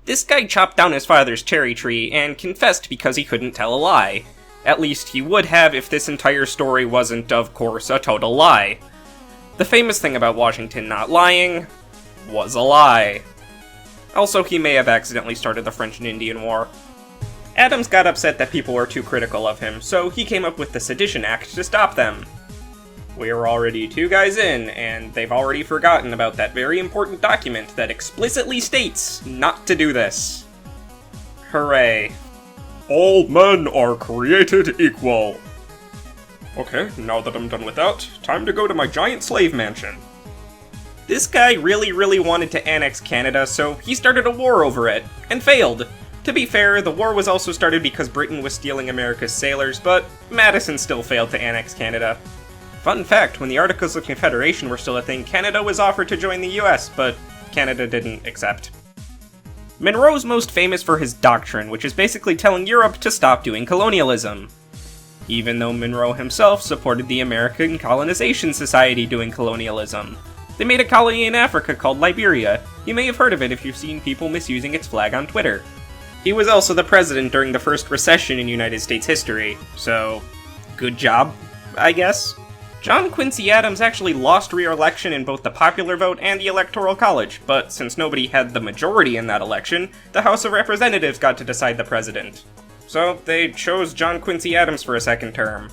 This guy chopped down his father's cherry tree and confessed because he couldn't tell a lie. At least he would have if this entire story wasn't, of course, a total lie. The famous thing about Washington not lying was a lie. Also, he may have accidentally started the French and Indian War. Adams got upset that people were too critical of him, so he came up with the Sedition Act to stop them. We're already 2 guys in, and they've already forgotten about that very important document that explicitly states not to do this. Hooray. All men are created equal. Okay, now that I'm done with that, time to go to my giant slave mansion. This guy really wanted to annex Canada, so he started a war over it, and failed. To be fair, the war was also started because Britain was stealing America's sailors, but Madison still failed to annex Canada. Fun fact, when the Articles of Confederation were still a thing, Canada was offered to join the US, but Canada didn't accept. Monroe's most famous for his doctrine, which is basically telling Europe to stop doing colonialism. Even though Monroe himself supported the American Colonization Society doing colonialism. They made a colony in Africa called Liberia. You may have heard of it if you've seen people misusing its flag on Twitter. He was also the president during the first recession in United States history, so good job, I guess. John Quincy Adams actually lost re-election in both the popular vote and the Electoral College, but since nobody had the majority in that election, the House of Representatives got to decide the president. So they chose John Quincy Adams for a second term.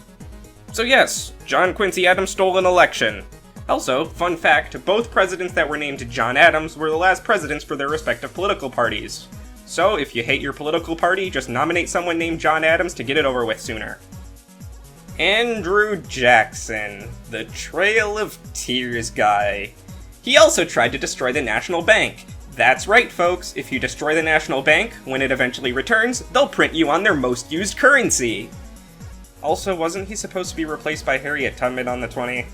So yes, John Quincy Adams stole an election. Also, fun fact, both presidents that were named John Adams were the last presidents for their respective political parties. So if you hate your political party, just nominate someone named John Adams to get it over with sooner. Andrew Jackson, the Trail of Tears guy. He also tried to destroy the National Bank. That's right, folks, if you destroy the National Bank, when it eventually returns, they'll print you on their most used currency. Also, wasn't he supposed to be replaced by Harriet Tubman on the 20?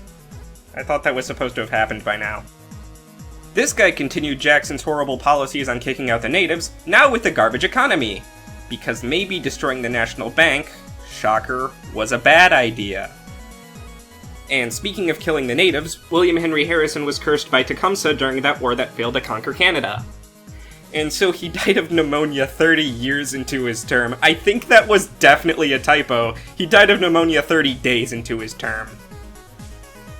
I thought that was supposed to have happened by now. This guy continued Jackson's horrible policies on kicking out the natives, now with the garbage economy. Because maybe destroying the National Bank, shocker, was a bad idea. And speaking of killing the natives, William Henry Harrison was cursed by Tecumseh during that war that failed to conquer Canada. And so he died of pneumonia 30 years into his term. I think that was definitely a typo. He died of pneumonia 30 days into his term.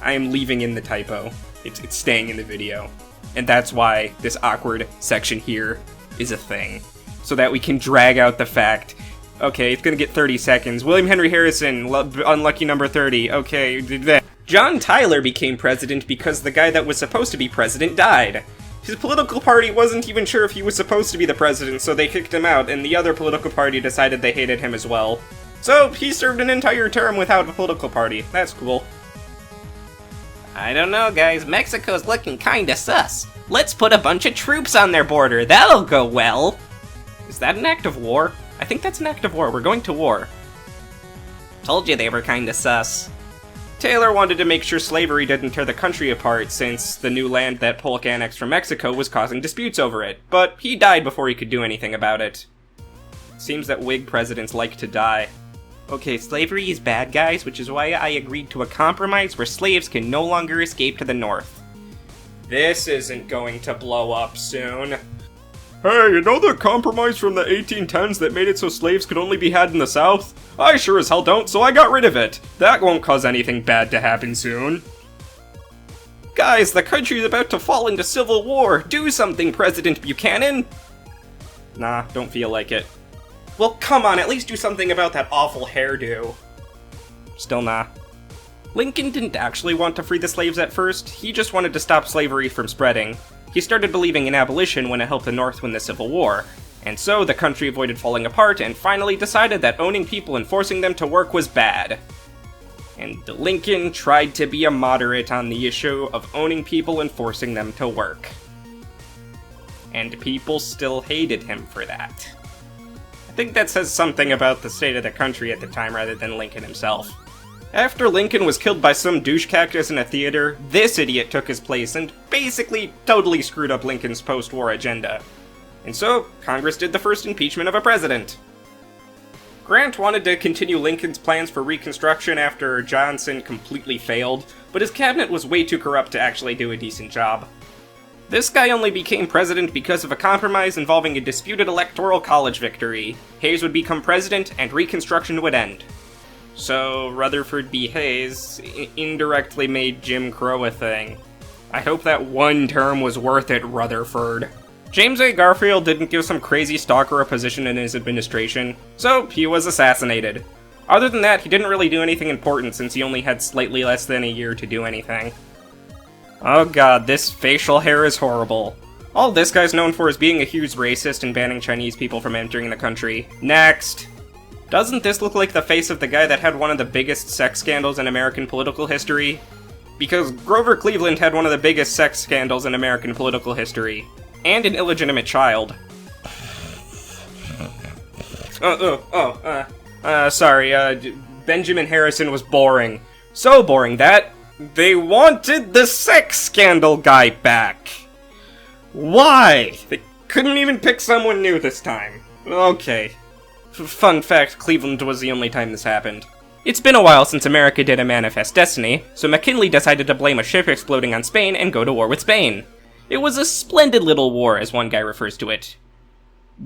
I am leaving in the typo. It's staying in the video. And that's why this awkward section here is a thing. So that we can drag out the fact. Okay, it's gonna get 30 seconds. William Henry Harrison, unlucky number 30. Okay, John Tyler became president because the guy that was supposed to be president died. His political party wasn't even sure if he was supposed to be the president, so they kicked him out, and the other political party decided they hated him as well. So, he served an entire term without a political party. That's cool. I don't know, guys. Mexico's looking kinda sus. Let's put a bunch of troops on their border. That'll go well. Is that an act of war? I think that's an act of war. We're going to war. Told you they were kinda sus. Taylor wanted to make sure slavery didn't tear the country apart, since the new land that Polk annexed from Mexico was causing disputes over it, but he died before he could do anything about it. Seems that Whig presidents like to die. Okay, slavery is bad, guys, which is why I agreed to a compromise where slaves can no longer escape to the north. This isn't going to blow up soon. Hey, you know the compromise from the 1810s that made it so slaves could only be had in the South? I sure as hell don't, so I got rid of it. That won't cause anything bad to happen soon. Guys, the country's about to fall into civil war. Do something, President Buchanan! Nah, don't feel like it. Well, come on, at least do something about that awful hairdo. Still nah. Lincoln didn't actually want to free the slaves at first, he just wanted to stop slavery from spreading. He started believing in abolition when it helped the North win the Civil War, and so the country avoided falling apart and finally decided that owning people and forcing them to work was bad. And Lincoln tried to be a moderate on the issue of owning people and forcing them to work. And people still hated him for that. I think that says something about the state of the country at the time rather than Lincoln himself. After Lincoln was killed by some douche cactus in a theater, this idiot took his place and basically totally screwed up Lincoln's post-war agenda. And so, Congress did the first impeachment of a president. Grant wanted to continue Lincoln's plans for Reconstruction after Johnson completely failed, but his cabinet was way too corrupt to actually do a decent job. This guy only became president because of a compromise involving a disputed electoral college victory. Hayes would become president, and Reconstruction would end. So, Rutherford B. Hayes indirectly made Jim Crow a thing. I hope that one term was worth it, Rutherford. James A. Garfield didn't give some crazy stalker a position in his administration, so he was assassinated. Other than that, he didn't really do anything important since he only had slightly less than a year to do anything. Oh god, this facial hair is horrible. All this guy's known for is being a huge racist and banning Chinese people from entering the country. Next! Doesn't this look like the face of the guy that had one of the biggest sex scandals in American political history? Because Grover Cleveland had one of the biggest sex scandals in American political history. And an illegitimate child. Sorry, Benjamin Harrison was boring. So boring that they wanted the sex scandal guy back. Why? They couldn't even pick someone new this time. Okay. Fun fact, Cleveland was the only time this happened. It's been a while since America did a Manifest Destiny, so McKinley decided to blame a ship exploding on Spain and go to war with Spain. It was a splendid little war, as one guy refers to it.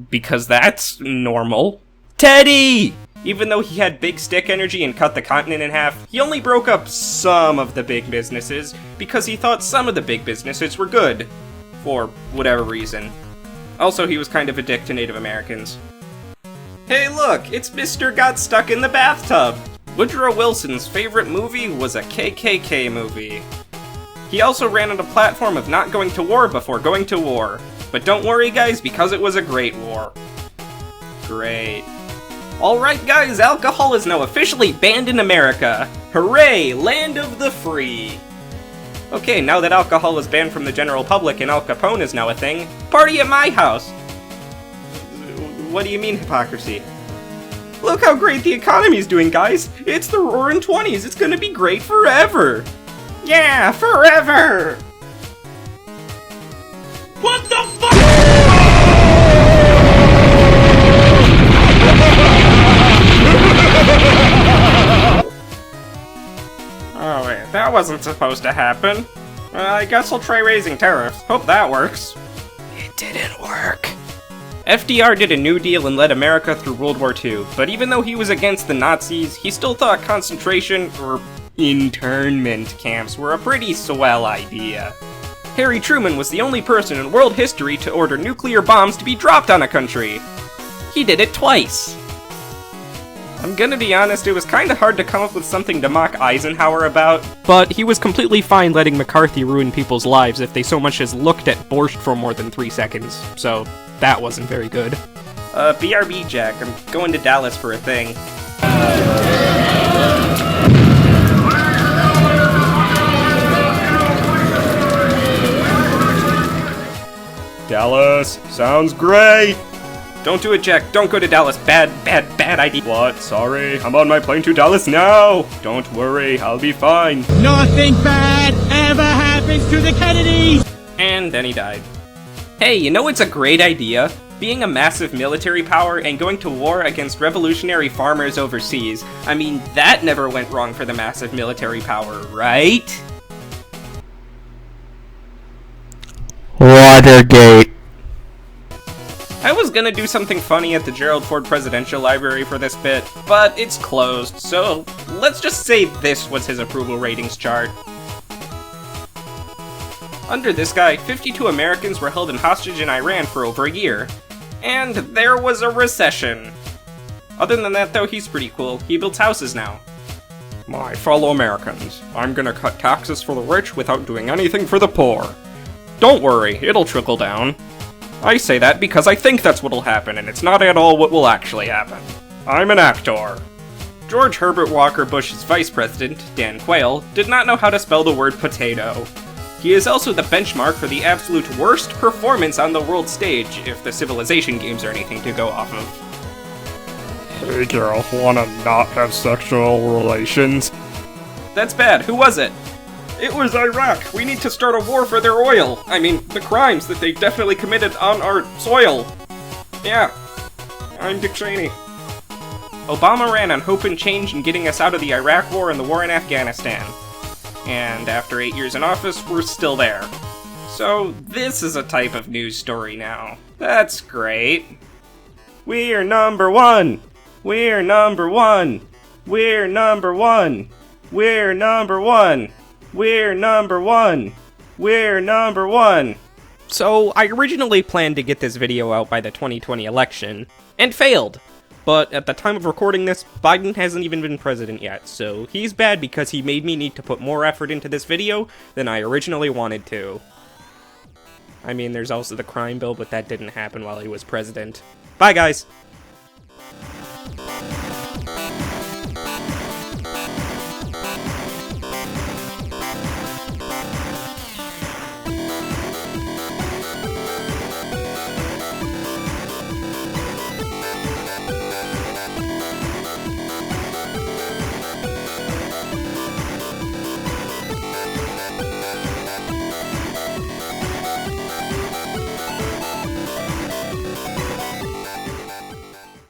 Because that's normal. Teddy! Even though he had big stick energy and cut the continent in half, he only broke up some of the big businesses because he thought some of the big businesses were good. For whatever reason. Also, he was kind of a dick to Native Americans. Hey look, it's Mr. Got Stuck in the Bathtub! Woodrow Wilson's favorite movie was a KKK movie. He also ran on a platform of not going to war before going to war. But don't worry guys, because it was a great war. Great. Alright guys, alcohol is now officially banned in America! Hooray, land of the free! Okay, now that alcohol is banned from the general public and Al Capone is now a thing, party at my house! What do you mean, hypocrisy? Look how great the economy's doing, guys! It's the roaring 20s, it's gonna be great forever! Yeah, forever! What the fuck?! Oh wait, that wasn't supposed to happen. I guess I'll try raising tariffs. Hope that works. It didn't work. FDR did a New Deal and led America through World War II, but even though he was against the Nazis, he still thought concentration, or internment camps were a pretty swell idea. Harry Truman was the only person in world history to order nuclear bombs to be dropped on a country. He did it twice. I'm gonna be honest, it was kinda hard to come up with something to mock Eisenhower about, but he was completely fine letting McCarthy ruin people's lives if they so much as looked at borscht for more than 3 seconds, so that wasn't very good. BRB Jack, I'm going to Dallas for a thing. Dallas, sounds great! Don't do it, Jack. Don't go to Dallas. Bad idea. What? Sorry. I'm on my plane to Dallas now. Don't worry. I'll be fine. Nothing bad ever happens to the Kennedys! And then he died. Hey, you know what's a great idea? Being a massive military power and going to war against revolutionary farmers overseas. I mean, that never went wrong for the massive military power, right? Watergate. I was gonna do something funny at the Gerald Ford Presidential Library for this bit, but it's closed, so let's just say this was his approval ratings chart. Under this guy, 52 Americans were held in hostage in Iran for over a year. And there was a recession. Other than that though, he's pretty cool. He builds houses now. My fellow Americans, I'm gonna cut taxes for the rich without doing anything for the poor. Don't worry, it'll trickle down. I say that because I think that's what'll happen, and it's not at all what will actually happen. I'm an actor. George Herbert Walker Bush's vice president, Dan Quayle, did not know how to spell the word potato. He is also the benchmark for the absolute worst performance on the world stage, if the Civilization games are anything to go off of. Hey girl, wanna not have sexual relations? That's bad, who was it? It was Iraq! We need to start a war for their oil! I mean, the crimes that they definitely committed on our soil! Yeah, I'm Dick Cheney. Obama ran on hope and change and getting us out of the Iraq War and the war in Afghanistan. And after 8 years in office, we're still there. So, this is a type of news story now. That's great. We're number one! We're number one! We're number one! We're number one! We're number one! We're number one! So, I originally planned to get this video out by the 2020 election, and failed! But at the time of recording this, Biden hasn't even been president yet, so he's bad because he made me need to put more effort into this video than I originally wanted to. I mean, there's also the crime bill, but that didn't happen while he was president. Bye, guys!